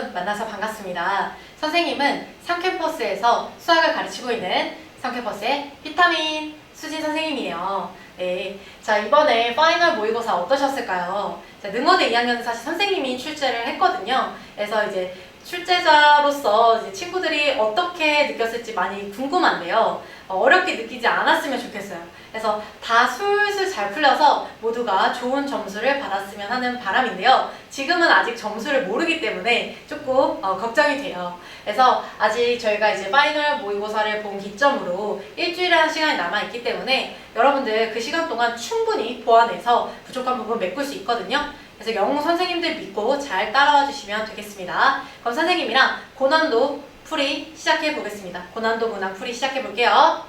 여러분 만나서 반갑습니다. 선생님은 상캠퍼스에서 수학을 가르치고 있는 상캠퍼스의 비타민 수진 선생님이에요. 네, 자 이번에 파이널 모의고사 어떠셨을까요? 자, 능어대 2학년은 사실 선생님이 출제를 했거든요. 그래서 이제 출제자로서 이제 친구들이 어떻게 느꼈을지 많이 궁금한데요. 어렵게 느끼지 않았으면 좋겠어요. 그래서 다 술술 잘 풀려서 모두가 좋은 점수를 받았으면 하는 바람인데요. 지금은 아직 점수를 모르기 때문에 조금 걱정이 돼요. 그래서 아직 저희가 이제 파이널 모의고사를 본 기점으로 일주일이라는 시간이 남아있기 때문에 여러분들 그 시간 동안 충분히 보완해서 부족한 부분 메꿀 수 있거든요. 그래서 영어 선생님들 믿고 잘 따라와 주시면 되겠습니다. 그럼 선생님이랑 고난도 풀이 시작해 보겠습니다. 고난도 문항 풀이 시작해 볼게요.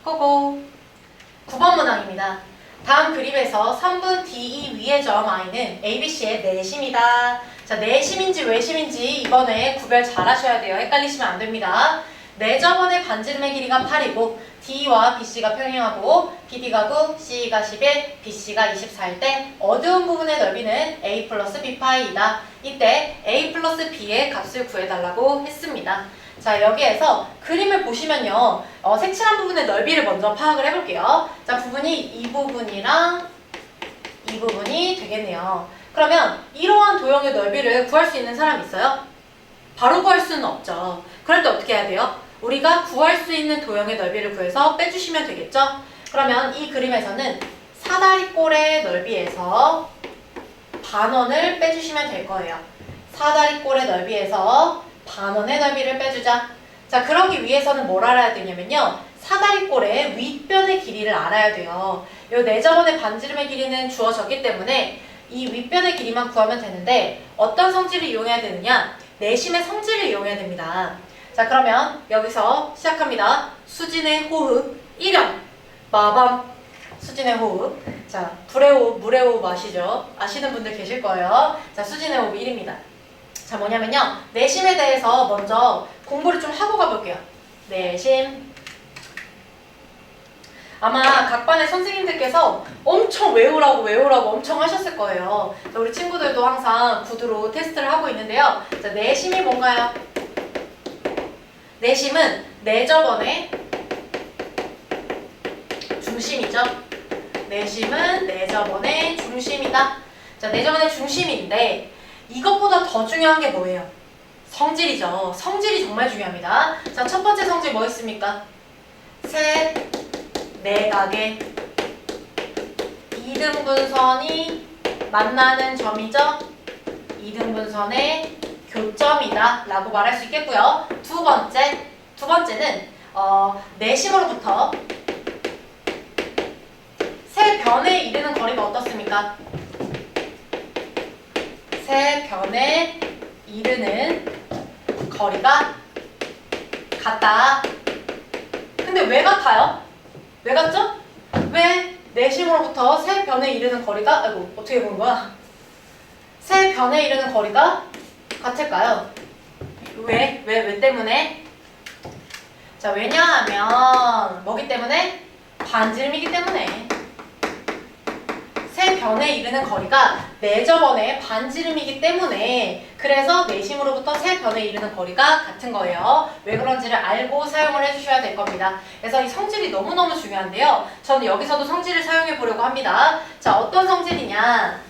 고고! 9번 문항입니다. 다음 그림에서 3분 DE 위의 점 I는 ABC의 내심이다. 자, 내심인지 외심인지 이번에 구별 잘 하셔야 돼요. 헷갈리시면 안 됩니다. 내저번의 반지름의 길이가 8이고 D와 BC가 평행하고 BD가 9, C가 11, BC가 24일 때 어두운 부분의 넓이는 A 플러스 B파이이다. 이때 A 플러스 B의 값을 구해달라고 했습니다. 자, 여기에서 그림을 보시면요. 색칠한 부분의 넓이를 먼저 파악을 해볼게요. 자, 부분이 이 부분이랑 이 부분이 되겠네요. 그러면 이러한 도형의 넓이를 구할 수 있는 사람 있어요? 바로 구할 수는 없죠. 그럴 때 어떻게 해야 돼요? 우리가 구할 수 있는 도형의 넓이를 구해서 빼주시면 되겠죠? 그러면 이 그림에서는 사다리꼴의 넓이에서 반원을 빼주시면 될 거예요. 사다리꼴의 넓이에서 반원의 넓이를 빼주자. 자, 그러기 위해서는 뭘 알아야 되냐면요. 사다리꼴의 윗변의 길이를 알아야 돼요. 이 내저번의 반지름의 길이는 주어졌기 때문에 이 윗변의 길이만 구하면 되는데 어떤 성질을 이용해야 되느냐? 내심의 성질을 이용해야 됩니다. 자, 그러면 여기서 시작합니다. 수진의 호흡 1형 마밤 수진의 호흡. 자, 불의 호흡, 물의 호흡 아시죠? 아시는 분들 계실 거예요. 자, 수진의 호흡 1입니다. 자, 뭐냐면요. 내심에 대해서 먼저 공부를 좀 하고 가볼게요. 내심. 아마 각 반의 선생님들께서 엄청 외우라고 엄청 하셨을 거예요. 자, 우리 친구들도 항상 구두로 테스트를 하고 있는데요. 자, 내심이 뭔가요? 내심은 내저번의 중심이죠. 내심은 내저번의 중심이다. 자, 내저번의 중심인데 이것보다 더 중요한 게 뭐예요? 성질이죠. 성질이 정말 중요합니다. 자, 첫 번째 성질 뭐 있습니까? 세 내각의 이등분선이 만나는 점이죠. 이등분선의 교점이다 라고 말할 수 있겠고요. 두 번째는 내심으로부터 세 변에 이르는 거리가 어떻습니까? 세 변에 이르는 거리가 같다. 근데 왜 같아요? 왜 같죠? 왜 내심으로부터 세 변에 이르는 거리가 어떻게 보는 거야? 세 변에 이르는 거리가 같을까요? 왜 때문에? 자, 왜냐하면 뭐기 때문에? 반지름이기 때문에. 세 변에 이르는 거리가 내저번의 반지름이기 때문에 그래서 내심으로부터 세 변에 이르는 거리가 같은 거예요. 왜 그런지를 알고 사용을 해주셔야 될 겁니다. 그래서 이 성질이 너무너무 중요한데요. 저는 여기서도 성질을 사용해 보려고 합니다. 자, 어떤 성질이냐?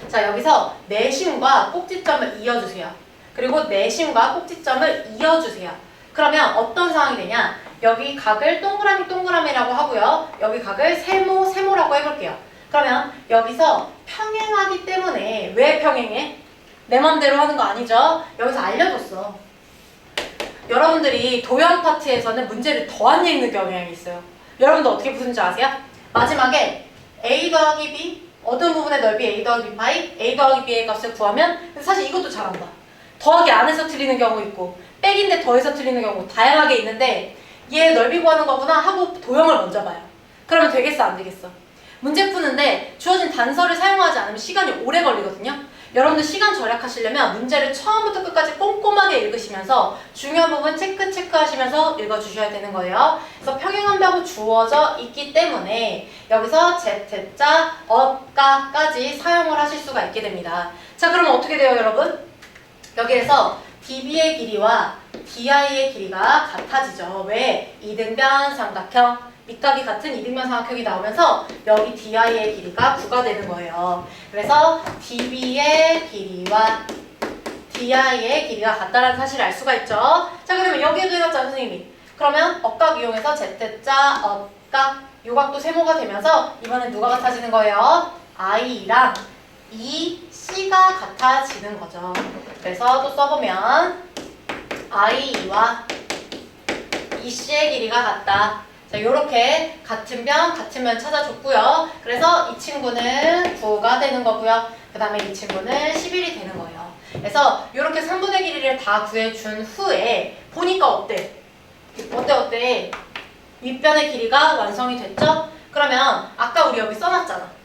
자, 여기서 내심과 꼭지점을 이어주세요. 그리고 내심과 꼭지점을 이어주세요. 그러면 어떤 상황이 되냐? 여기 각을 동그라미라고 하고요. 여기 각을 세모라고 해볼게요. 그러면 여기서 평행하기 때문에 왜 평행해? 내 맘대로 하는 거 아니죠? 여기서 알려줬어. 여러분들이 도형 파트에서는 문제를 더안 읽는 경향이 있어요. 여러분들 어떻게 푸는지 아세요? 마지막에 A 더하기 B 어두운 부분의 넓이 A 더하기 B 파이 A 더하기 B의 값을 구하면 사실 이것도 잘한다. 더하기 안에서 틀리는 경우 있고 백인데 더해서 틀리는 경우 다양하게 있는데 얘 넓이 구하는 거구나 하고 도형을 먼저 봐요. 그러면 되겠어 안 되겠어? 문제 푸는데 주어진 단서를 사용하지 않으면 시간이 오래 걸리거든요. 여러분들 시간 절약하시려면 문제를 처음부터 끝까지 꼼꼼하게 읽으시면서 중요한 부분 체크하시면서 읽어주셔야 되는 거예요. 그래서 평행한다고 주어져 있기 때문에 여기서 Z자, 어까지 사용을 하실 수가 있게 됩니다. 자, 그럼 어떻게 돼요, 여러분? 여기에서 DB의 길이와 DI의 길이가 같아지죠. 왜? 이등변 삼각형, 밑각이 같은 이등변 삼각형이 나오면서 여기 DI의 길이가 9가 되는 거예요. 그래서 DB의 길이와 DI의 길이가 같다는 사실을 알 수가 있죠. 자, 그러면 여기에도 해놨잖아, 선생님이. 그러면 억각 이용해서 Z자, 억각, 요각도 세모가 되면서 이번엔 누가 같아지는 거예요? I랑 C가 같아지는 거죠. 그래서 또 써보면 I와 C의 길이가 같다. 자, 요렇게 같은 변, 같은 면 찾아줬고요. 그래서 이 친구는 9가 되는 거고요. 그 다음에 이 친구는 11이 되는 거예요. 그래서 요렇게 3분의 길이를 다 구해준 후에 보니까 어때? 어때? 윗변의 길이가 완성이 됐죠? 그러면 아까 우리 여기 써놨잖아.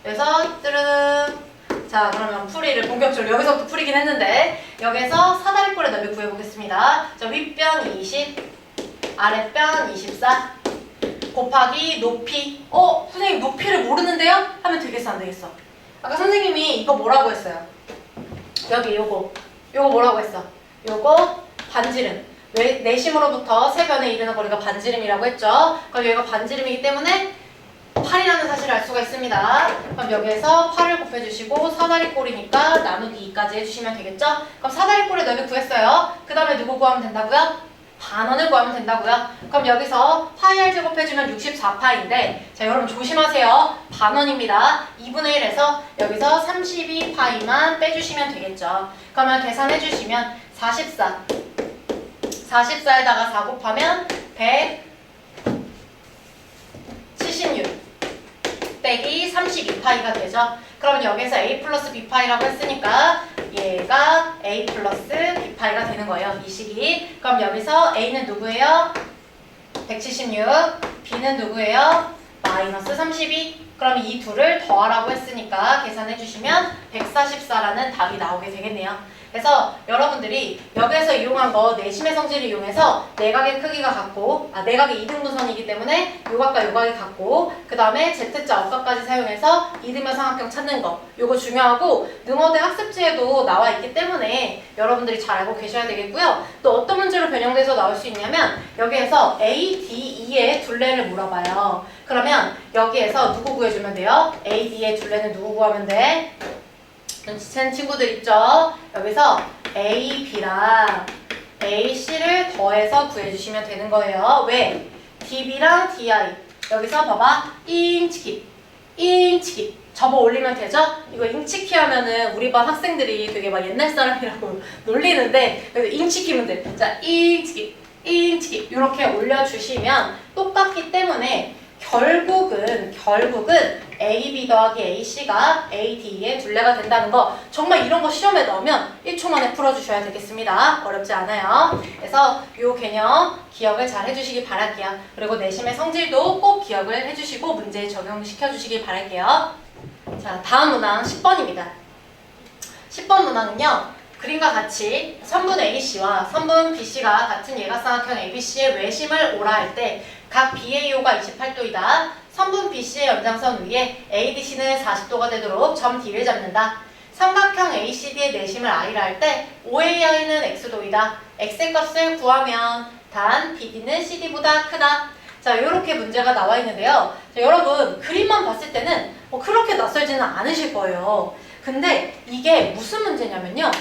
그래서 뜨르륵. 자, 그러면 풀이를 본격적으로 여기서부터 풀이긴 했는데 여기서 사다리꼴의 넓이 구해보겠습니다. 자, 윗변 20, 아랫변 24 곱하기 높이. 선생님 높이를 모르는데요? 하면 되겠어, 안 되겠어? 아까 선생님이 이거 뭐라고 했어요? 여기 요거 뭐라고 했어? 요거 반지름. 내심으로부터 세 변에 이르는 거리가 반지름이라고 했죠? 그럼 여기가 반지름이기 때문에 8이라는 사실을 알 수가 있습니다. 그럼 여기에서 8을 곱해주시고 사다리꼴이니까 나누기 2까지 해주시면 되겠죠? 그럼 사다리꼴의 넓이 구했어요. 그 다음에 누구 구하면 된다고요? 반원을 구하면 된다고요? 그럼 여기서 파이 r 제곱해주면 64파인데 자, 여러분 조심하세요. 반원입니다. 2분의 1에서 여기서 32파이만 빼주시면 되겠죠? 그러면 계산해주시면 44에다가 4 곱하면 176 빼기 32파이가 되죠. 그러면 여기서 A 플러스 B파이라고 했으니까 얘가 A 플러스 B파이가 되는 거예요. 이 식이. 그럼 여기서 A는 누구예요? 176. B는 누구예요? 마이너스 32. 그럼 이 둘을 더하라고 했으니까 계산해 주시면 144라는 답이 나오게 되겠네요. 그래서 여러분들이 여기에서 이용한 거 내심의 성질을 이용해서 내각의 크기가 같고 내각의 2등분선이기 때문에 요각과 요각이 같고 그 다음에 Z자 억각까지 사용해서 이등변 삼각형 찾는 거 요거 중요하고 능어대 학습지에도 나와 있기 때문에 여러분들이 잘 알고 계셔야 되겠고요. 또 어떤 문제로 변형돼서 나올 수 있냐면 여기에서 A, D, E의 둘레를 물어봐요. 그러면 여기에서 누구 구해주면 돼요? A, D의 둘레는 누구 구하면 돼? 눈치챈 친구들 있죠? 여기서 A, B랑 A, C를 더해서 구해주시면 되는 거예요. 왜? DB랑 DI 여기서 봐봐 잉치기 접어 올리면 되죠? 이거 잉치키 하면은 우리 반 학생들이 되게 막 옛날 사람이라고 놀리는데 그래서 잉치키면 돼. 자, 잉치기 이렇게 올려주시면 똑같기 때문에 결국은 AB 더하기 AC가 AD의 둘레가 된다는 거 정말 이런 거 시험에 넣으면 1초 만에 풀어주셔야 되겠습니다. 어렵지 않아요. 그래서 이 개념 기억을 잘 해주시기 바랄게요. 그리고 내심의 성질도 꼭 기억을 해주시고 문제에 적용시켜 주시기 바랄게요. 자, 다음 문항 10번입니다. 10번 문항은요. 그림과 같이 선분 AC와 선분 BC가 같은 예각삼각형 ABC의 외심을 오라 할 때 각 BAO가 28도이다. 선분 BC의 연장선 위에 ADC는 40도가 되도록 점 D를 잡는다. 삼각형 ACD의 내심을 I라 할 때 OAI는 X도이다. X의 값을 구하면 단 BD는 CD보다 크다. 자, 이렇게 문제가 나와 있는데요. 자, 여러분 그림만 봤을 때는 그렇게 낯설지는 않으실 거예요. 근데 이게 무슨 문제냐면요.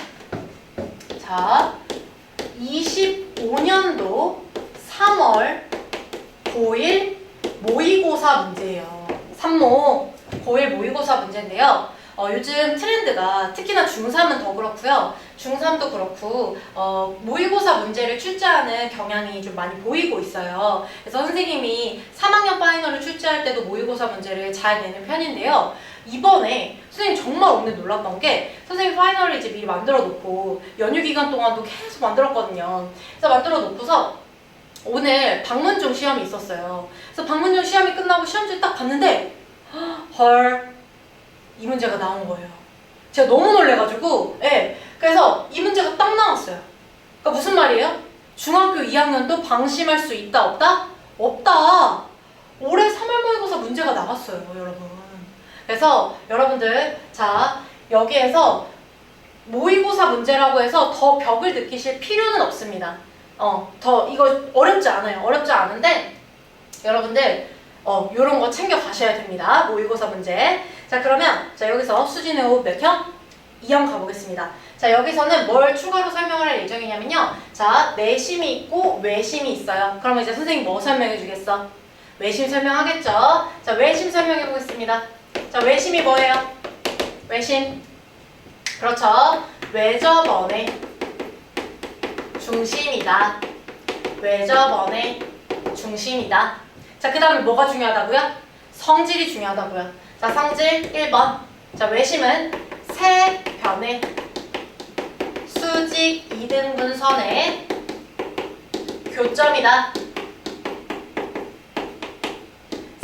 자, 25년도 3월 고1 모의고사 문제예요. 산모 고1 모의고사 문제인데요. 요즘 트렌드가 특히나 중3은 더 그렇고요. 중3도 그렇고 모의고사 문제를 출제하는 경향이 좀 많이 보이고 있어요. 그래서 선생님이 3학년 파이널을 출제할 때도 모의고사 문제를 잘 내는 편인데요. 이번에 선생님 정말 오늘 놀랐던 게 선생님 파이널을 이제 미리 만들어 놓고 연휴 기간 동안도 계속 만들었거든요. 그래서 만들어 놓고서 오늘 방문종 시험이 있었어요. 그래서 방문종 시험이 끝나고 시험지를 딱 봤는데 헐, 이 문제가 나온 거예요. 제가 너무 놀래가지고 그래서 이 문제가 딱 나왔어요. 그러니까 무슨 말이에요? 중학교 2학년도 방심할 수 있다 없다? 없다. 올해 3월 모의고사 문제가 나왔어요, 여러분. 그래서 여러분들 자 여기에서 모의고사 문제라고 해서 더 벽을 느끼실 필요는 없습니다. 더 이거 어렵지 않아요. 어렵지 않은데 여러분들 요런 거 챙겨 가셔야 됩니다. 모의고사 문제. 자, 그러면 자, 여기서 수진의 호흡 몇 형? 2형 가보겠습니다. 자, 여기서는 뭘 추가로 설명을 할 예정이냐면요. 자, 내심이 있고 외심이 있어요. 그러면 이제 선생님 뭐 설명해 주겠어? 외심 설명하겠죠? 자, 외심 설명해 보겠습니다. 자, 외심이 뭐예요? 외심. 그렇죠. 외접원의 중심이다. 외접원의 중심이다. 자, 그 다음에 뭐가 중요하다고요? 성질이 중요하다고요. 자, 성질 1번. 자, 외심은 세 변의 수직 이등분선의 교점이다.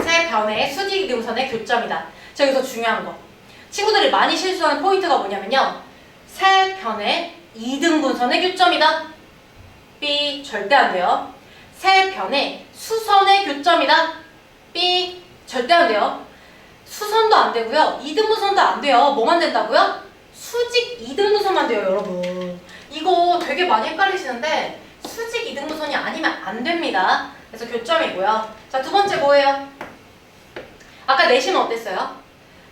세 변의 수직 이등분선의 교점이다. 자, 여기서 중요한 거. 친구들이 많이 실수하는 포인트가 뭐냐면요. 세 변의 이등분선의 교점이다. B 절대 안 돼요. 세 변의 수선의 교점이다. B 절대 안 돼요. 수선도 안 되고요. 이등분선도 안 돼요. 뭐만 된다고요? 수직 이등분선만 돼요, 여러분. 이거 되게 많이 헷갈리시는데 수직 이등분선이 아니면 안 됩니다. 그래서 교점이고요. 자, 두 번째 뭐예요? 아까 내심은 어땠어요?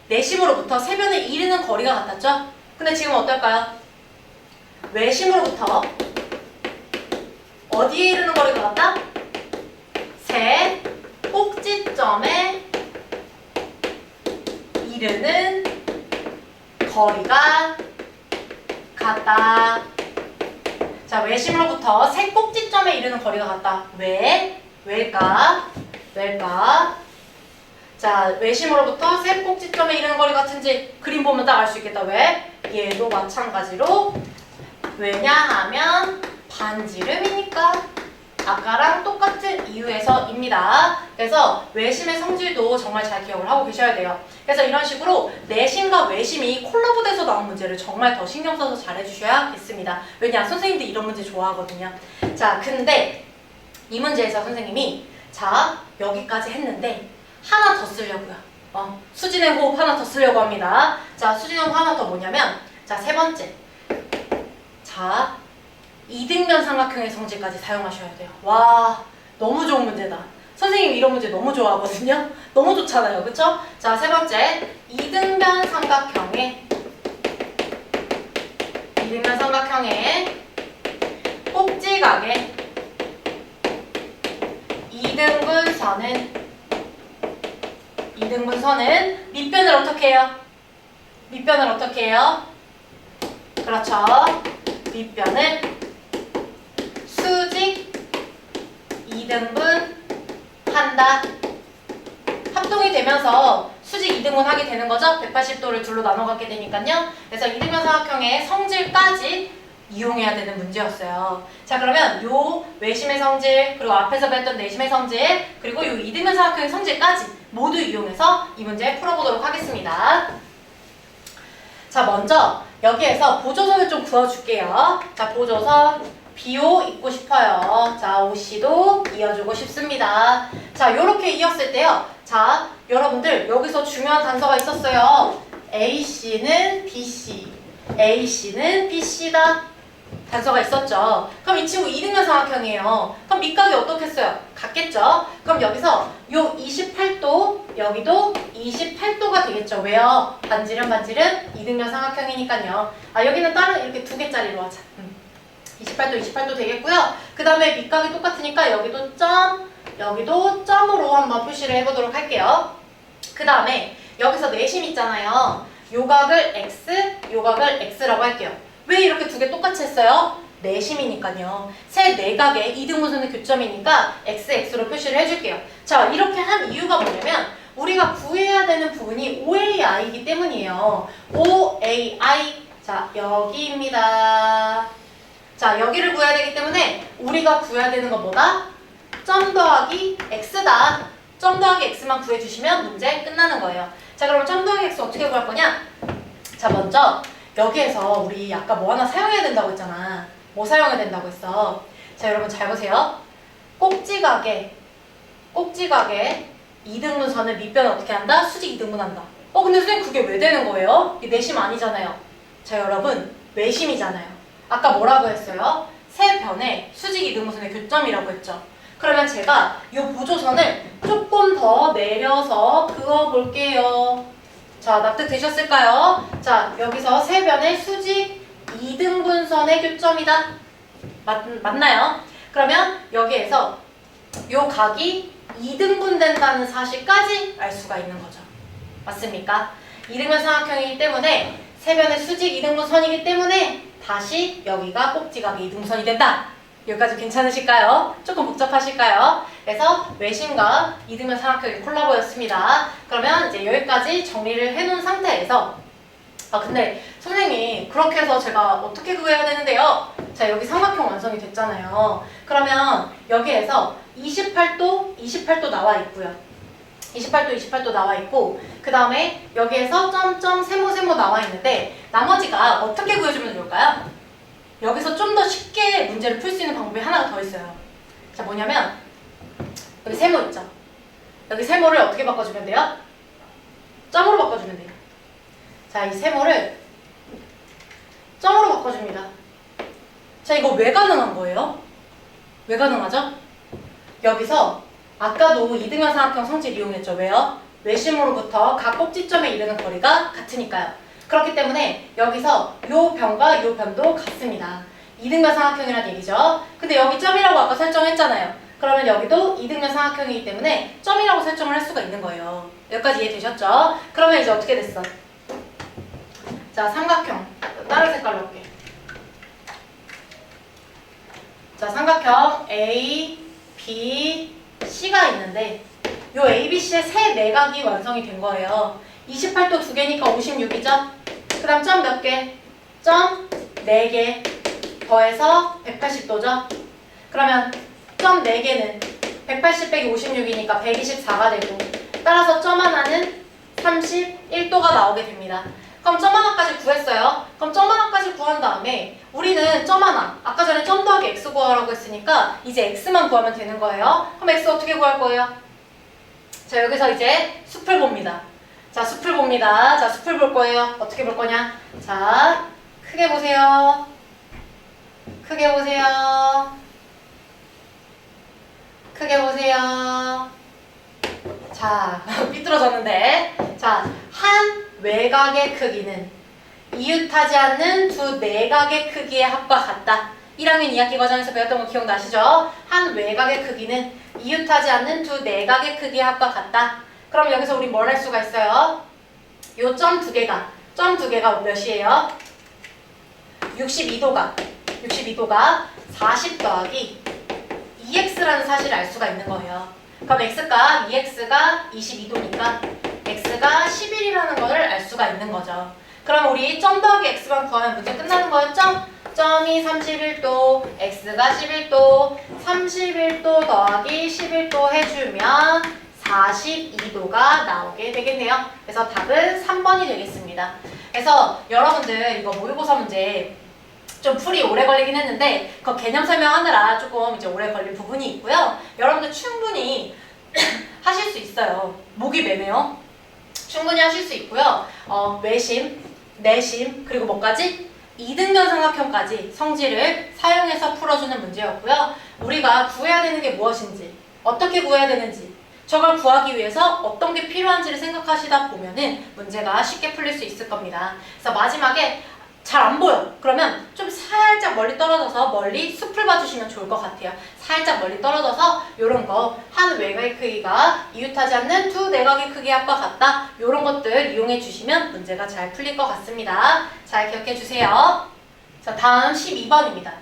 내심으로부터 세 변을 이르는 거리가 같았죠? 근데 지금 어떨까요? 외심으로부터 어디에 이르는 거리가 같다? 세 꼭지점에 이르는 거리가 같다. 자, 외심으로부터 세 꼭지점에 이르는 거리가 같다. 왜일까? 자, 외심으로부터 세 꼭지점에 이르는 거리 같은지 그림 보면 딱 알 수 있겠다. 왜? 얘도 마찬가지로 왜냐하면 반지름이니까. 아까랑 똑같은 이유에서입니다. 그래서 외심의 성질도 정말 잘 기억을 하고 계셔야 돼요. 그래서 이런 식으로 내심과 외심이 콜라보돼서 나온 문제를 정말 더 신경 써서 잘 해주셔야겠습니다. 왜냐? 선생님들 이런 문제 좋아하거든요. 자, 근데 이 문제에서 선생님이 자, 여기까지 했는데 하나 더 쓰려고요. 수진의 호흡 하나 더 쓰려고 합니다. 자, 수진의 호흡 하나 더 뭐냐면 자, 세 번째. 자, 이등변 삼각형의 성질까지 사용하셔야 돼요. 와, 너무 좋은 문제다. 선생님 이런 문제 너무 좋아하거든요. 너무 좋잖아요. 그쵸? 자, 세 번째. 이등변 삼각형의 꼭지각의 이등분선은 밑변을 어떻게 해요? 밑변을 어떻게 해요? 그렇죠. 밑변을 수직 이등분 한다. 합동이 되면서 수직 이등분 하게 되는 거죠. 180도를 둘로 나눠 갖게 되니까요. 그래서 이등변 삼각형의 성질까지 이용해야 되는 문제였어요. 자, 그러면 요 외심의 성질, 그리고 앞에서 배웠던 내심의 성질, 그리고 요 이등변 삼각형의 성질까지 모두 이용해서 이 문제 풀어보도록 하겠습니다. 자, 먼저 여기에서 보조선을 좀 그어줄게요. 자, 보조선 BO 입고 싶어요. 자, OC도 이어주고 싶습니다. 자, 요렇게 이었을 때요. 자, 여러분들 여기서 중요한 단서가 있었어요. AC는 BC, AC는 BC다. 단서가 있었죠. 그럼 이 친구 이등변 삼각형이에요. 그럼 밑각이 어떻겠어요? 같겠죠? 그럼 여기서 요 28도, 여기도 28도가 되겠죠. 왜요? 반지름 이등변 삼각형이니까요. 아, 여기는 다른 이렇게 두 개짜리로 하자. 28도 되겠고요. 그 다음에 밑각이 똑같으니까 여기도 점, 여기도 점으로 한번 표시를 해보도록 할게요. 그 다음에 여기서 내심 있잖아요. 요각을 X, 요각을 X라고 할게요. 왜 이렇게 두 개 똑같이 했어요? 내심이니까요. 세 내각의 이등분선의 교점이니까 XX로 표시를 해줄게요. 자, 이렇게 한 이유가 뭐냐면 우리가 구해야 되는 부분이 OAI이기 때문이에요. OAI. 자, 여기입니다. 자, 여기를 구해야 되기 때문에 우리가 구해야 되는 건 뭐다? 점 더하기 x다. 점 더하기 x만 구해주시면 문제 끝나는 거예요. 자, 그럼 점 더하기 x 어떻게 구할 거냐? 자, 먼저 여기에서 우리 아까 뭐 하나 사용해야 된다고 했잖아. 뭐 사용해야 된다고 했어? 자, 여러분 잘 보세요. 꼭지각의 이등분선을 밑변을 어떻게 한다? 수직 이등분한다. 근데 선생님 그게 왜 되는 거예요? 이 내심 아니잖아요. 자, 여러분 외심이잖아요. 아까 뭐라고 했어요? 세 변의 수직 이등분선의 교점이라고 했죠. 그러면 제가 이 보조선을 조금 더 내려서 그어볼게요. 자, 납득되셨을까요? 자, 여기서 세 변의 수직 이등분선의 교점이다. 맞나요? 그러면 여기에서 이 각이 이등분된다는 사실까지 알 수가 있는 거죠. 맞습니까? 이등변 삼각형이기 때문에 세 변의 수직 이등분선이기 때문에 다시 여기가 꼭지각의 이등분선이 된다. 여기까지 괜찮으실까요? 조금 복잡하실까요? 그래서 외심과 이등변 삼각형의 콜라보였습니다. 그러면 이제 여기까지 정리를 해놓은 상태에서 근데 선생님 그렇게 해서 제가 어떻게 구해야 되는데요? 자, 여기 삼각형 완성이 됐잖아요. 그러면 여기에서 28도 나와 있고요. 28도 나와 있고 그 다음에 여기에서 점점 세모 나와 있는데 나머지가 어떻게 구해주면 좋을까요? 여기서 좀 더 쉽게 문제를 풀 수 있는 방법이 하나가 더 있어요. 자, 뭐냐면 여기 세모 있죠? 여기 세모를 어떻게 바꿔주면 돼요? 점으로 바꿔주면 돼요. 자, 이 세모를 점으로 바꿔줍니다. 자, 이거 왜 가능한 거예요? 왜 가능하죠? 여기서 아까도 이등변 삼각형 성질 이용했죠. 왜요? 외심으로부터 각 꼭지점에 이르는 거리가 같으니까요. 그렇기 때문에 여기서 요 변과 요 변도 같습니다. 이등변 삼각형이라는 얘기죠. 근데 여기 점이라고 아까 설정했잖아요. 그러면 여기도 이등변 삼각형이기 때문에 점이라고 설정을 할 수가 있는 거예요. 여기까지 이해되셨죠? 그러면 이제 어떻게 됐어? 자, 삼각형. 다른 색깔로 할게. 자, 삼각형 A, B, C가 있는데 요 A, B, C의 세 내각이 완성이 된 거예요. 28도 2개니까 56이죠? 그 다음 점 몇 개? 점 4개 더해서 180도죠? 그러면 점 4개는 180 빼기 56이니까 124가 되고 따라서 점 하나는 31도가 나오게 됩니다. 그럼 점 하나까지 구했어요. 그럼 점 하나까지 구한 다음에 우리는 점 하나, 아까 전에 점 더하기 x 구하라고 했으니까 이제 x만 구하면 되는 거예요. 그럼 x 어떻게 구할 거예요? 자, 여기서 이제 숲을 봅니다. 자, 숲을 봅니다. 자, 숲을 볼 거예요. 어떻게 볼 거냐? 자, 크게 보세요. 크게 보세요. 크게 보세요. 자, 삐뚤어졌는데. 자, 한 외곽의 크기는 이웃하지 않는 두 내각의 크기의 합과 같다. 1학년 2학기 과정에서 배웠던 거 기억나시죠? 한 외곽의 크기는 이웃하지 않는 두 내각의 크기의 합과 같다. 그럼 여기서 우리 뭘 할 수가 있어요? 요 점 두 개가 몇이에요? 62도가 40 더하기 2x라는 사실을 알 수가 있는 거예요. 그럼 x값 2x가 22도니까 x가 11이라는 것을 알 수가 있는 거죠. 그럼 우리 점 더하기 x만 구하면 문제 끝나는 거였죠? 점이 31도, x가 11도, 31도 더하기 11도 해주면 42도가 나오게 되겠네요. 그래서 답은 3번이 되겠습니다. 그래서 여러분들 이거 모의고사 문제 좀 풀이 오래 걸리긴 했는데 그 개념 설명하느라 조금 이제 오래 걸린 부분이 있고요. 여러분들 충분히 하실 수 있어요. 목이 매네요. 충분히 하실 수 있고요. 외심, 내심, 그리고 뭐까지? 이등변 삼각형까지 성질을 사용해서 풀어주는 문제였고요. 우리가 구해야 되는 게 무엇인지, 어떻게 구해야 되는지, 저걸 구하기 위해서 어떤 게 필요한지를 생각하시다 보면은 문제가 쉽게 풀릴 수 있을 겁니다. 그래서 마지막에 잘 안 보여. 그러면 좀 살짝 멀리 떨어져서 멀리 숲을 봐주시면 좋을 것 같아요. 살짝 멀리 떨어져서 요런 거, 한 외곽의 크기가 이웃하지 않는 두 내각의 크기의 합과 같다. 요런 것들 이용해 주시면 문제가 잘 풀릴 것 같습니다. 잘 기억해 주세요. 자, 다음 12번입니다.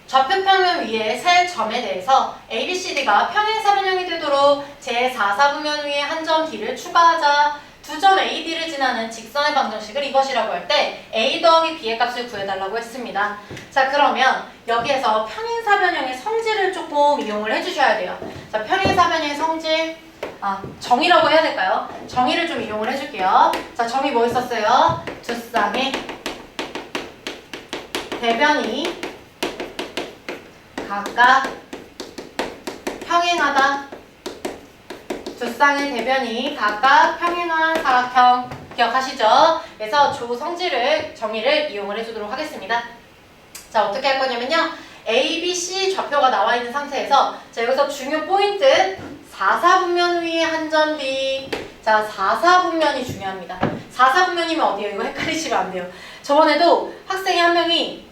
좌표평면 위에 세 점에 대해서 ABCD가 평행사변형이 되도록 제4사분면 위에 한 점 D를 추가하자. 두 점 AD를 지나는 직선의 방정식을 이것이라고 할 때 A 더하기 B의 값을 구해달라고 했습니다. 자, 그러면 여기에서 평행사변형의 성질을 조금 이용을 해주셔야 돼요. 자, 평행사변형의 성질, 정의라고 해야 될까요? 정의를 좀 이용을 해줄게요. 자, 정의 뭐 있었어요? 두 쌍의 대변이 각각 평행하다. 두 쌍의 대변이 각각 평행한 사각형. 기억하시죠? 그래서 조성질을 정의를 이용을 해주도록 하겠습니다. 자, 어떻게 할 거냐면요. A, B, C 좌표가 나와 있는 상태에서 자, 여기서 중요 포인트 4사분면 위에 한 점 B. 자, 4사분면이 중요합니다. 4사분면이면 어디예요? 이거 헷갈리시면 안 돼요. 저번에도 학생이 한 명이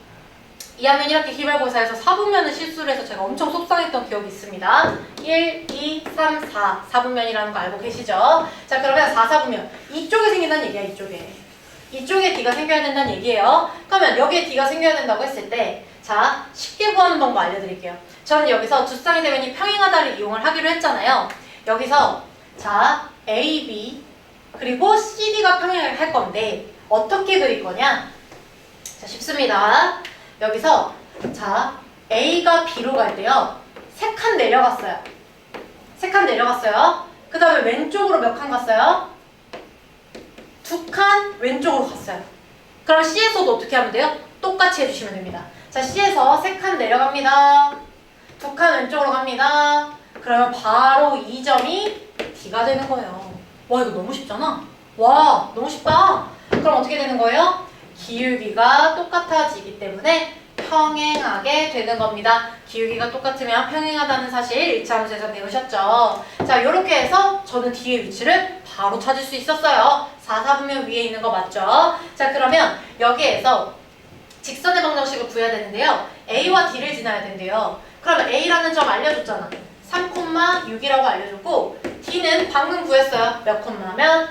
2학년 1학기 기말고사에서 4분면을 실수를 해서 제가 엄청 속상했던 기억이 있습니다. 1, 2, 3, 4. 4분면이라는 거 알고 계시죠? 자, 그러면 4, 4분면. 이쪽에 생긴다는 얘기야, 이쪽에. 이쪽에 D가 생겨야 된다는 얘기예요. 그러면 여기에 D가 생겨야 된다고 했을 때 자, 쉽게 구하는 방법 알려드릴게요. 저는 여기서 두 쌍의 대면이 평행하다를 이용을 하기로 했잖아요. 여기서 자, A, B 그리고 CD가 평행을 할 건데 어떻게 그릴 거냐? 자, 쉽습니다. 여기서 자, A가 B로 갈 때요. 3칸 내려갔어요. 3칸 내려갔어요. 그 다음에 왼쪽으로 몇 칸 갔어요? 2칸 왼쪽으로 갔어요. 그럼 C에서도 어떻게 하면 돼요? 똑같이 해주시면 됩니다. 자, C에서 3칸 내려갑니다. 2칸 왼쪽으로 갑니다. 그러면 바로 이 점이 D가 되는 거예요. 와, 이거 너무 쉽잖아? 와, 너무 쉽다. 그럼 어떻게 되는 거예요? 기울기가 똑같아지기 때문에 평행하게 되는 겁니다. 기울기가 똑같으면 평행하다는 사실 1차 함수에서 배우셨죠? 자, 이렇게 해서 저는 D의 위치를 바로 찾을 수 있었어요. 4, 4분면 위에 있는 거 맞죠? 자, 그러면 여기에서 직선의 방정식을 구해야 되는데요. A와 D를 지나야 된대요. 그러면 A라는 점 알려줬잖아. 3,6이라고 알려줬고 D는 방금 구했어요. 몇 콤마면?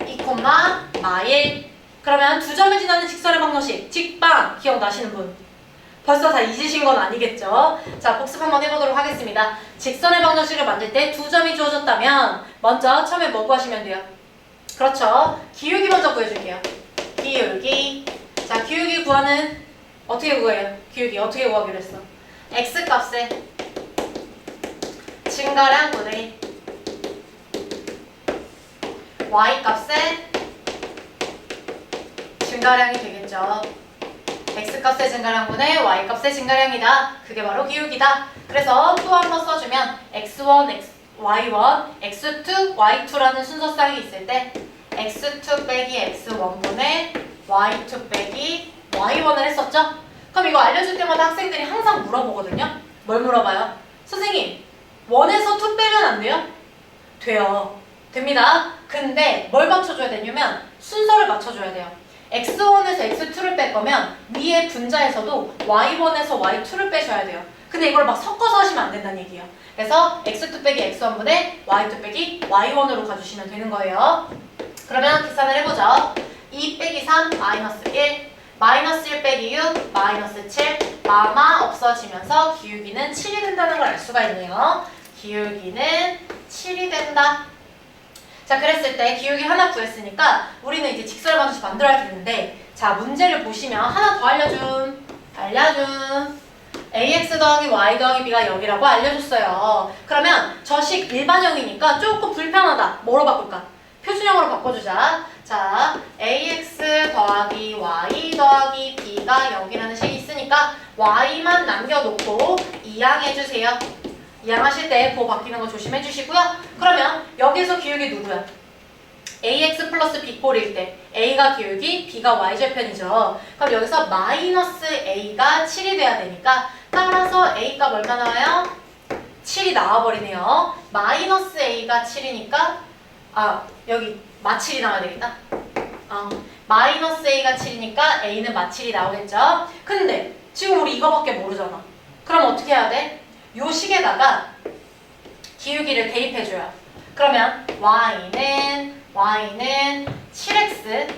2,1. 그러면 두 점을 지나는 직선의 방정식 직방 기억나시는 분? 벌써 다 잊으신 건 아니겠죠? 자, 복습 한번 해보도록 하겠습니다. 직선의 방정식을 만들 때 두 점이 주어졌다면 먼저 처음에 뭐 구하시면 돼요? 그렇죠. 기울기 먼저 구해줄게요. 기울기. 자, 기울기 구하는 어떻게 구해요? 기울기 어떻게 구하기로 했어? X값에 증가량분의 Y값에 증가량이 되겠죠. X값의 증가량분의 Y값의 증가량이다. 그게 바로 기울기다. 그래서 또 한 번 써주면 X1, Y1, X2, Y2라는 순서쌍이 있을 때 X2 빼기 X1분의 Y2 빼기 Y1을 했었죠? 그럼 이거 알려줄 때마다 학생들이 항상 물어보거든요. 뭘 물어봐요? 선생님, 1에서 2 빼면 안 돼요? 돼요. 됩니다. 근데 뭘 맞춰줘야 되냐면 순서를 맞춰줘야 돼요. X1에서 X2를 뺄 거면 위에 분자에서도 Y1에서 Y2를 빼셔야 돼요. 근데 이걸 막 섞어서 하시면 안 된다는 얘기예요. 그래서 X2 빼기 X1분의 Y2 빼기 Y1으로 가주시면 되는 거예요. 그러면 계산을 해보죠. 2 빼기 3 마이너스 1 마이너스 1 빼기 6 마이너스 7 마마 없어지면서 기울기는 7이 된다는 걸 알 수가 있네요. 기울기는 7이 된다. 자, 그랬을 때 기울기 하나 구했으니까 우리는 이제 직선을 방정식 만들어야 되는데 자, 문제를 보시면 하나 더 알려줌. ax 더하기 y 더하기 b가 0이라고 알려줬어요. 그러면 저식 일반형이니까 조금 불편하다. 뭐로 바꿀까? 표준형으로 바꿔주자. 자, ax 더하기 y 더하기 b가 0이라는 식이 있으니까 y만 남겨놓고 이항해주세요. 이항하실 때 보 바뀌는 거 조심해 주시고요. 그러면 여기서 기울기 누구야? ax 플러스 b 꼴일 때 a가 기울기, b가 y절편이죠. 그럼 여기서 마이너스 a가 7이 돼야 되니까 따라서 a값 얼마 나와요? 7이 나와버리네요. 마이너스 a가 7이니까 여기 마7이 나와야 되겠다. 마이너스 a가 7이니까 a는 마7이 나오겠죠. 근데 지금 우리 이거밖에 모르잖아. 그럼 어떻게 해야 돼? 요 식에다가 기울기를 대입해줘요. 그러면 y는 7x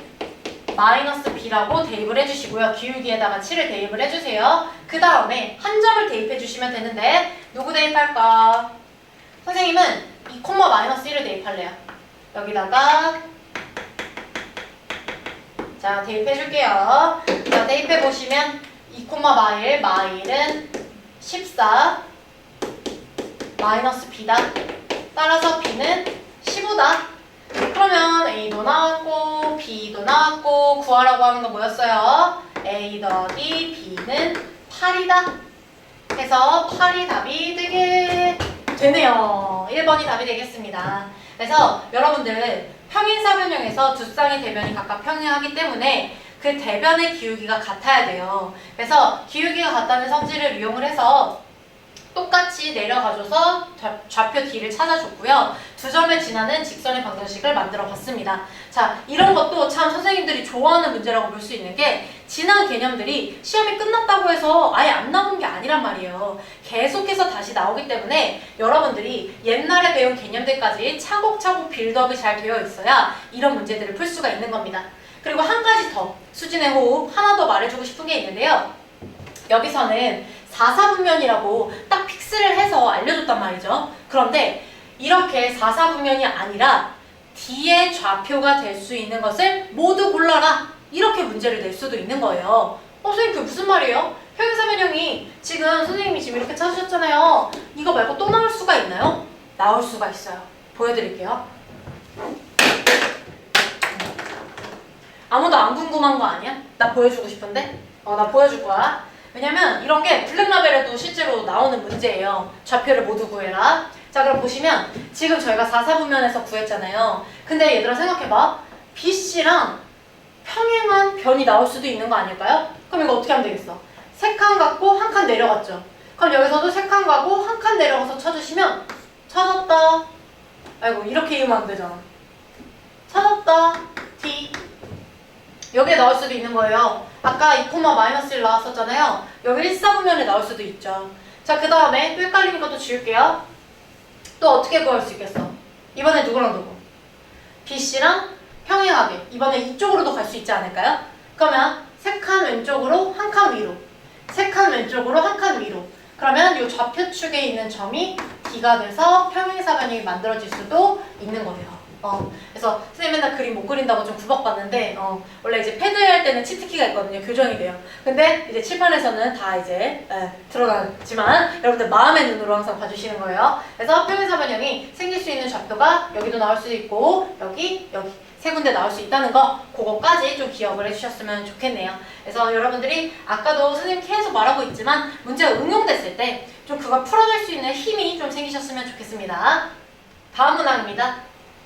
마이너스 b라고 대입을 해주시고요. 기울기에다가 7을 대입을 해주세요. 그 다음에 한 점을 대입해주시면 되는데 누구 대입할까? 선생님은 2, 마이너스 1을 대입할래요. 여기다가 자, 대입해줄게요. 자, 대입해보시면 2, 마일은 14 마이너스 b다. 따라서 b는 15다. 그러면 a도 나왔고 b도 나왔고 구하라고 하는 거 뭐였어요? a 더하기 b는 8이다. 해서 8이 답이 되게 되네요. 1번이 답이 되겠습니다. 그래서 여러분들 평행사변형에서 두 쌍의 대변이 각각 평행하기 때문에 그 대변의 기울기가 같아야 돼요. 그래서 기울기가 같다는 성질을 이용을 해서 똑같이 내려가줘서 좌표 D를 찾아줬고요. 두 점을 지나는 직선의 방정식을 만들어 봤습니다. 자, 이런 것도 참 선생님들이 좋아하는 문제라고 볼 수 있는 게 지난 개념들이 시험이 끝났다고 해서 아예 안 나오는 게 아니란 말이에요. 계속해서 다시 나오기 때문에 여러분들이 옛날에 배운 개념들까지 차곡차곡 빌드업이 잘 되어 있어야 이런 문제들을 풀 수가 있는 겁니다. 그리고 한 가지 더 수진의 호흡 하나 더 말해주고 싶은 게 있는데요. 여기서는 4사분면이라고 딱 픽스를 해서 알려줬단 말이죠. 그런데 이렇게 4사분면이 아니라 D의 좌표가 될 수 있는 것을 모두 골라라. 이렇게 문제를 낼 수도 있는 거예요. 선생님 그게 무슨 말이에요? 평행사변형이 지금 선생님이 지금 이렇게 찾으셨잖아요. 이거 말고 또 나올 수가 있나요? 나올 수가 있어요. 보여드릴게요. 아무도 안 궁금한 거 아니야? 나 보여주고 싶은데? 나 보여줄 거야. 왜냐면 이런 게 블랙라벨에도 실제로 나오는 문제예요. 좌표를 모두 구해라. 자, 그럼 보시면 지금 저희가 4사분면에서 구했잖아요. 근데 얘들아 생각해봐. BC랑 평행한 변이 나올 수도 있는 거 아닐까요? 그럼 이거 어떻게 하면 되겠어? 3칸 갖고 한 칸 내려갔죠. 그럼 여기서도 3칸 가고 한 칸 내려가서 쳐주시면 찾았다. 아이고 이렇게 이으면 안 되잖아. 찾았다. D. 여기에 나올 수도 있는 거예요. 아까 2,-1 나왔었잖아요. 여기 1사분면에 나올 수도 있죠. 자, 그 다음에 또 헷갈리는 것도 지울게요. 또 어떻게 구할 수 있겠어? 이번에 누구랑 누구? BC랑 평행하게. 이번에 이쪽으로도 갈 수 있지 않을까요? 그러면 3칸 왼쪽으로 한 칸 위로. 3칸 왼쪽으로 한 칸 위로. 그러면 이 좌표축에 있는 점이 D가 돼서 평행사변형이 만들어질 수도 있는 거예요. 그래서 선생님 맨날 그림 못 그린다고 좀 구박받는데 원래 이제 패드 할 때는 치트키가 있거든요. 교정이 돼요. 근데 이제 칠판에서는 다 이제 들어가지만 여러분들 마음의 눈으로 항상 봐주시는 거예요. 그래서 평행사변형이 생길 수 있는 좌표가 여기도 나올 수 있고 여기 세 군데 나올 수 있다는 거 그거까지 좀 기억을 해주셨으면 좋겠네요. 그래서 여러분들이 아까도 선생님 계속 말하고 있지만 문제가 응용됐을 때 좀 그걸 풀어낼 수 있는 힘이 좀 생기셨으면 좋겠습니다. 다음 문항입니다.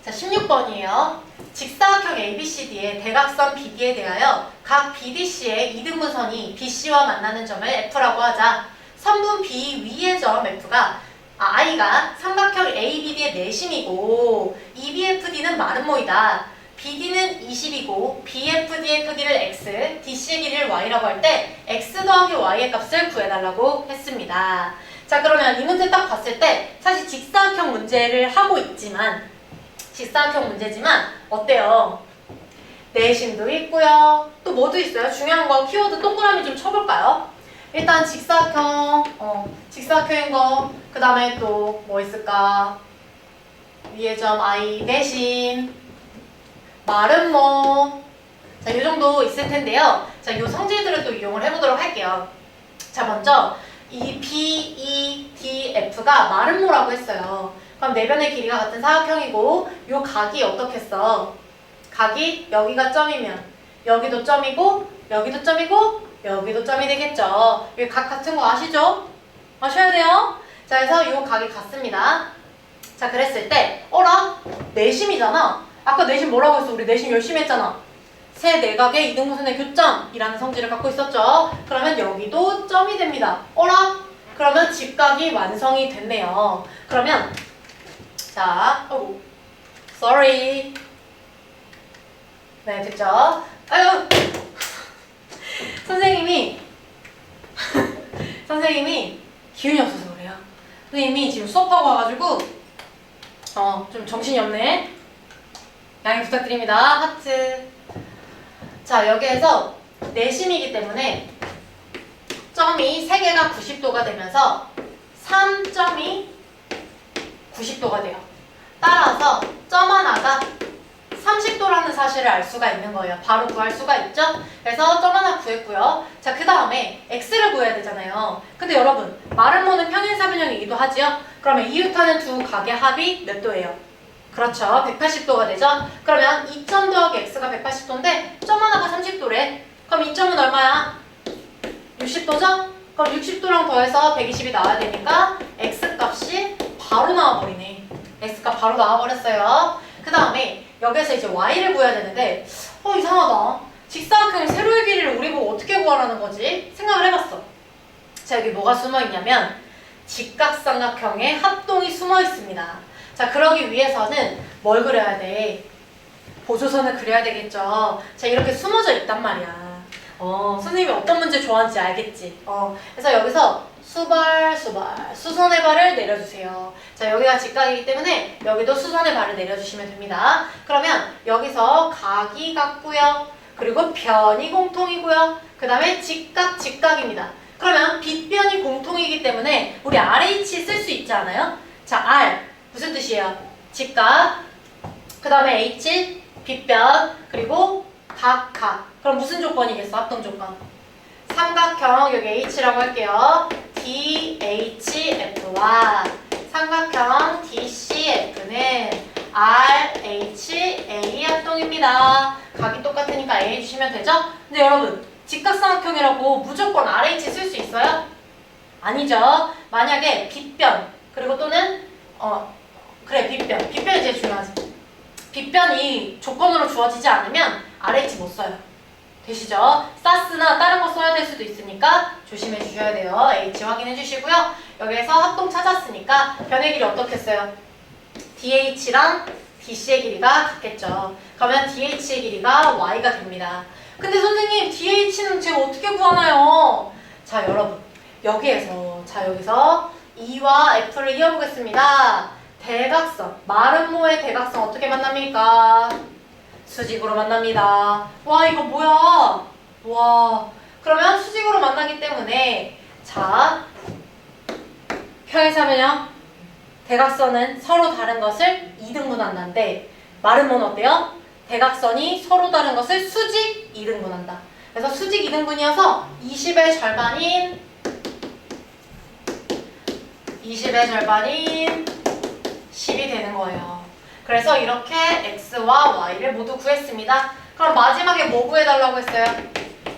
자, 16번이에요. 직사각형 ABCD의 대각선 BD에 대하여 각 BDC의 이등분선이 BC와 만나는 점을 F라고 하자. 선분 B 위의 점 F가 I가 삼각형 ABD의 내심이고 EBFD는 마름모이다. BD는 20이고 BFD의 크기를 X, DC의 길이를 Y라고 할 때 X 더하기 Y의 값을 구해달라고 했습니다. 자, 그러면 이 문제 딱 봤을 때 사실 직사각형 문제를 하고 있지만 직사각형 문제지만 어때요? 내심도 있고요. 또 뭐도 있어요? 중요한 거 키워드 동그라미 좀 쳐볼까요? 일단 직사각형, 직사각형인 거. 그 다음에 또 뭐 있을까? 위의 점 I 내심, 마름모. 자, 이 정도 있을 텐데요. 자, 이 성질들을 또 이용을 해보도록 할게요. 자, 먼저 이 B, E, D, F가 마름모라고 했어요. 그럼 내변의 길이가 같은 사각형이고 요 각이 어떻겠어? 각이 여기가 점이면 여기도 점이고 여기도 점이고 여기도 점이 되겠죠. 여기 각 같은 거 아시죠? 아셔야 돼요. 자, 그래서 요 각이 같습니다. 자, 그랬을 때 어라? 내심이잖아. 아까 내심 뭐라고 했어? 우리 내심 열심히 했잖아. 세 내각의 이등분선의 교점이라는 성질을 갖고 있었죠. 그러면 여기도 점이 됩니다. 어라? 그러면 직각이 완성이 됐네요. 그러면 자, sorry. 네, 됐죠? 아유, 선생님이 기운이 없어서 그래요. 선생님이 지금 수업하고 와가지고 좀 정신이 없네. 양해 부탁드립니다. 하트. 자, 여기에서 내심이기 때문에 점이 3개가 90도가 되면서 3점이 90도가 돼요. 따라서 점 하나가 30도라는 사실을 알 수가 있는 거예요. 바로 구할 수가 있죠? 그래서 점 하나 구했고요. 자, 그 다음에 x를 구해야 되잖아요. 근데 여러분, 마름모는 평행사변형이기도 하지요? 그러면 이웃하는 두 각의 합이 몇 도예요? 그렇죠. 180도가 되죠? 그러면 2점 더하기 x가 180도인데 점 하나가 30도래. 그럼 2점은 얼마야? 60도죠? 그럼 60도랑 더해서 120이 나와야 되니까 x값이 바로 나와버리네. x가 바로 나와버렸어요. 그 다음에 여기서 이제 y를 구해야 되는데 이상하다. 직사각형의 세로의 길이를 우리 보고 어떻게 구하라는 거지? 생각을 해봤어. 자, 여기 뭐가 숨어 있냐면 직각삼각형의 합동이 숨어 있습니다. 자, 그러기 위해서는 뭘 그려야 돼? 보조선을 그려야 되겠죠. 자, 이렇게 숨어져 있단 말이야. 선생님이 어떤 문제 좋아하는지 알겠지? 그래서 여기서 수선의 발을 내려주세요. 자, 여기가 직각이기 때문에 여기도 수선의 발을 내려주시면 됩니다. 그러면 여기서 각이 같고요. 그리고 변이 공통이고요. 그 다음에 직각입니다. 그러면 빗변이 공통이기 때문에 우리 RH 쓸 수 있지 않아요? 자, R 무슨 뜻이에요? 직각, 그 다음에 H 빗변, 그리고 각. 그럼 무슨 조건이겠어? 합동 조건. 삼각형 여기 H라고 할게요. DHF와 삼각형 DCF는 RHA 합동입니다. 각이 똑같으니까 A 주시면 되죠? 근데 여러분 직각삼각형이라고 무조건 RH 쓸 수 있어요? 아니죠. 만약에 빗변 그리고 또는 빗변이 제일 중요하지. 빗변이 조건으로 주어지지 않으면 RH 못 써요. 되시죠? 사스나 다른 거 써야 될 수도 있으니까 조심해 주셔야 돼요. H 확인해 주시고요. 여기에서 합동 찾았으니까 변의 길이 어떻게 써요? DH랑 DC의 길이가 같겠죠. 그러면 DH의 길이가 Y가 됩니다. 근데 선생님 DH는 제가 어떻게 구하나요? 자, 여러분 여기서 E와 F를 이어보겠습니다. 대각선, 마름모의 대각선 어떻게 만납니까? 수직으로 만납니다. 와, 이거 뭐야? 와, 그러면 수직으로 만나기 때문에 자, 표에서 하면요. 대각선은 서로 다른 것을 2등분한다인데 마름모는 어때요? 대각선이 서로 다른 것을 수직 2등분한다. 그래서 수직 2등분이어서 20의 절반인 10이 되는 거예요. 그래서 이렇게 x와 y를 모두 구했습니다. 그럼 마지막에 뭐 구해달라고 했어요?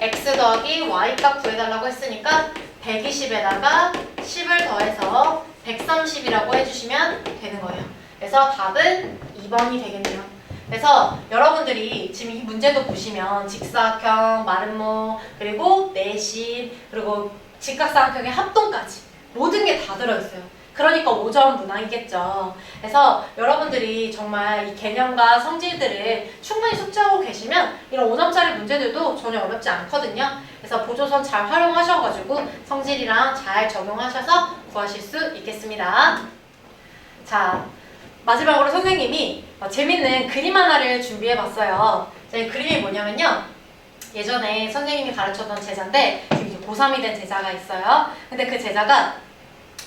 x 더하기 y 값 구해달라고 했으니까 120에다가 10을 더해서 130이라고 해주시면 되는 거예요. 그래서 답은 2번이 되겠네요. 그래서 여러분들이 지금 이 문제도 보시면 직사각형, 마름모, 그리고 내심, 그리고 직각삼각형의 합동까지 모든 게 다 들어있어요. 그러니까 5점 문항이겠죠. 그래서 여러분들이 정말 이 개념과 성질들을 충분히 숙지하고 계시면 이런 5점짜리 문제들도 전혀 어렵지 않거든요. 그래서 보조선 잘 활용하셔가지고 성질이랑 잘 적용하셔서 구하실 수 있겠습니다. 자, 마지막으로 선생님이 재밌는 그림 하나를 준비해봤어요. 이 그림이 뭐냐면요. 예전에 선생님이 가르쳤던 제자인데 지금 이제 고3이 된 제자가 있어요. 근데 그 제자가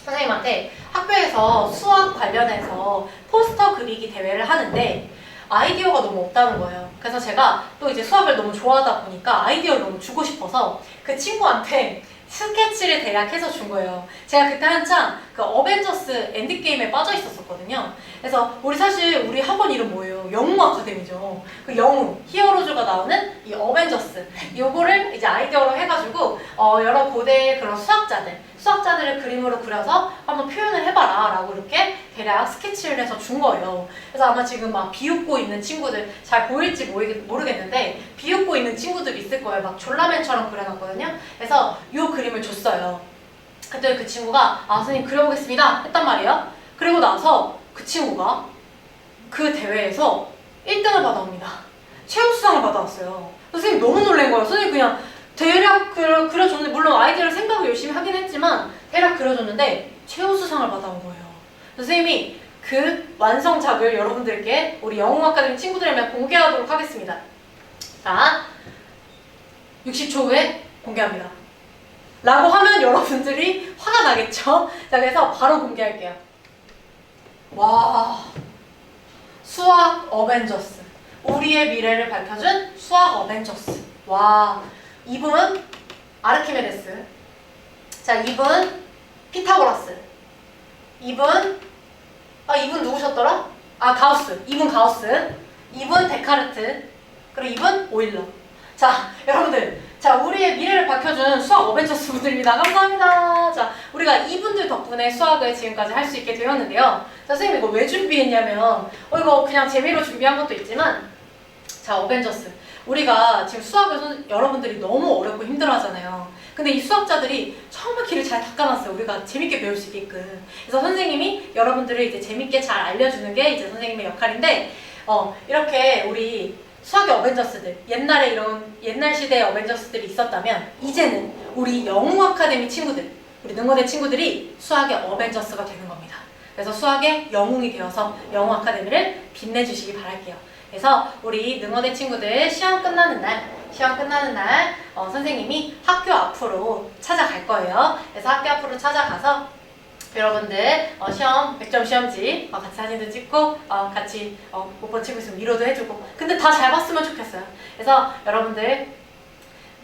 선생님한테 학교에서 수학 관련해서 포스터 그리기 대회를 하는데 아이디어가 너무 없다는 거예요. 그래서 제가 또 이제 수학을 너무 좋아하다 보니까 아이디어를 너무 주고 싶어서 그 친구한테 스케치를 대략 해서 준 거예요. 제가 그때 한창 그 어벤져스 엔드게임에 빠져 있었거든요. 그래서 사실 우리 학원 이름 뭐예요? 영웅 아카데미죠. 그 영웅, 히어로즈가 나오는 이 어벤져스 요거를 이제 아이디어로 해가지고 여러 고대 그런 수학자들을 그림으로 그려서 한번 표현을 해봐라 라고 이렇게 대략 스케치를 해서 준 거예요. 그래서 아마 지금 막 비웃고 있는 친구들 잘 보일지 모르겠는데 비웃고 있는 친구들이 있을 거예요. 막 졸라맨처럼 그려놨거든요. 그래서 요 그림을 줬어요. 그때 그 친구가 선생님 그려보겠습니다 했단 말이에요. 그리고 나서 그 친구가 그 대회에서 1등을 받아옵니다. 최우수상을 받아왔어요. 선생님 너무 놀란 거예요. 선생님 그냥 대략 그려줬는데 물론 아이디어를 생각을 열심히 하긴 했지만 대략 그려줬는데 최우수상을 받아온 거예요. 선생님이 그 완성작을 여러분들께 우리 영웅아카데미 친구들에게 공개하도록 하겠습니다. 자, 60초 후에 공개합니다. 라고 하면 여러분들이 화가 나겠죠? 자, 그래서 바로 공개할게요. 와, 수학 어벤져스. 우리의 미래를 밝혀준 수학 어벤져스. 와, 이분 아르키메데스. 자, 이분 피타고라스. 이분 누구셨더라? 가우스. 이분 가우스. 이분 데카르트. 그리고 이분 오일러. 자, 여러분들. 자, 우리의 미래를 밝혀준 수학 어벤져스 분들입니다. 감사합니다. 자, 우리 우리가 이분들 덕분에 수학을 지금까지 할 수 있게 되었는데요. 자, 선생님 이거 왜 준비했냐면 이거 그냥 재미로 준비한 것도 있지만 자, 어벤져스. 우리가 지금 수학을 여러분들이 너무 어렵고 힘들어 하잖아요. 근데 이 수학자들이 정말 길을 잘 닦아놨어요. 우리가 재밌게 배울 수 있게끔. 그래서 선생님이 여러분들을 이제 재밌게 잘 알려주는 게 이제 선생님의 역할인데, 이렇게 우리 수학의 어벤져스들, 옛날에 이런 옛날 시대의 어벤져스들이 있었다면, 이제는 우리 영웅 아카데미 친구들, 우리 능원의 친구들이 수학의 어벤져스가 되는 겁니다. 그래서 수학의 영웅이 되어서 영웅 아카데미를 빛내주시기 바랄게요. 그래서 우리 능원의 친구들 시험 끝나는 날 선생님이 학교 앞으로 찾아갈 거예요. 그래서 학교 앞으로 찾아가서 여러분들 시험 100점 시험지 같이 사진도 찍고 같이 못 본 친구 있으면 위로도 해주고 근데 다 잘 봤으면 좋겠어요. 그래서 여러분들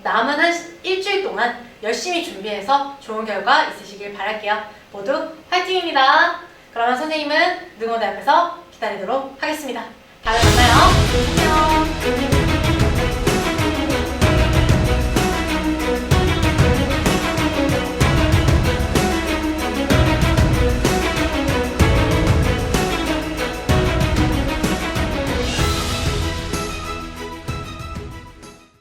남은 한 일주일 동안 열심히 준비해서 좋은 결과 있으시길 바랄게요. 모두 화이팅입니다. 그러면 선생님은 능원대 앞에서 기다리도록 하겠습니다. 다음에 만나요. 안녕.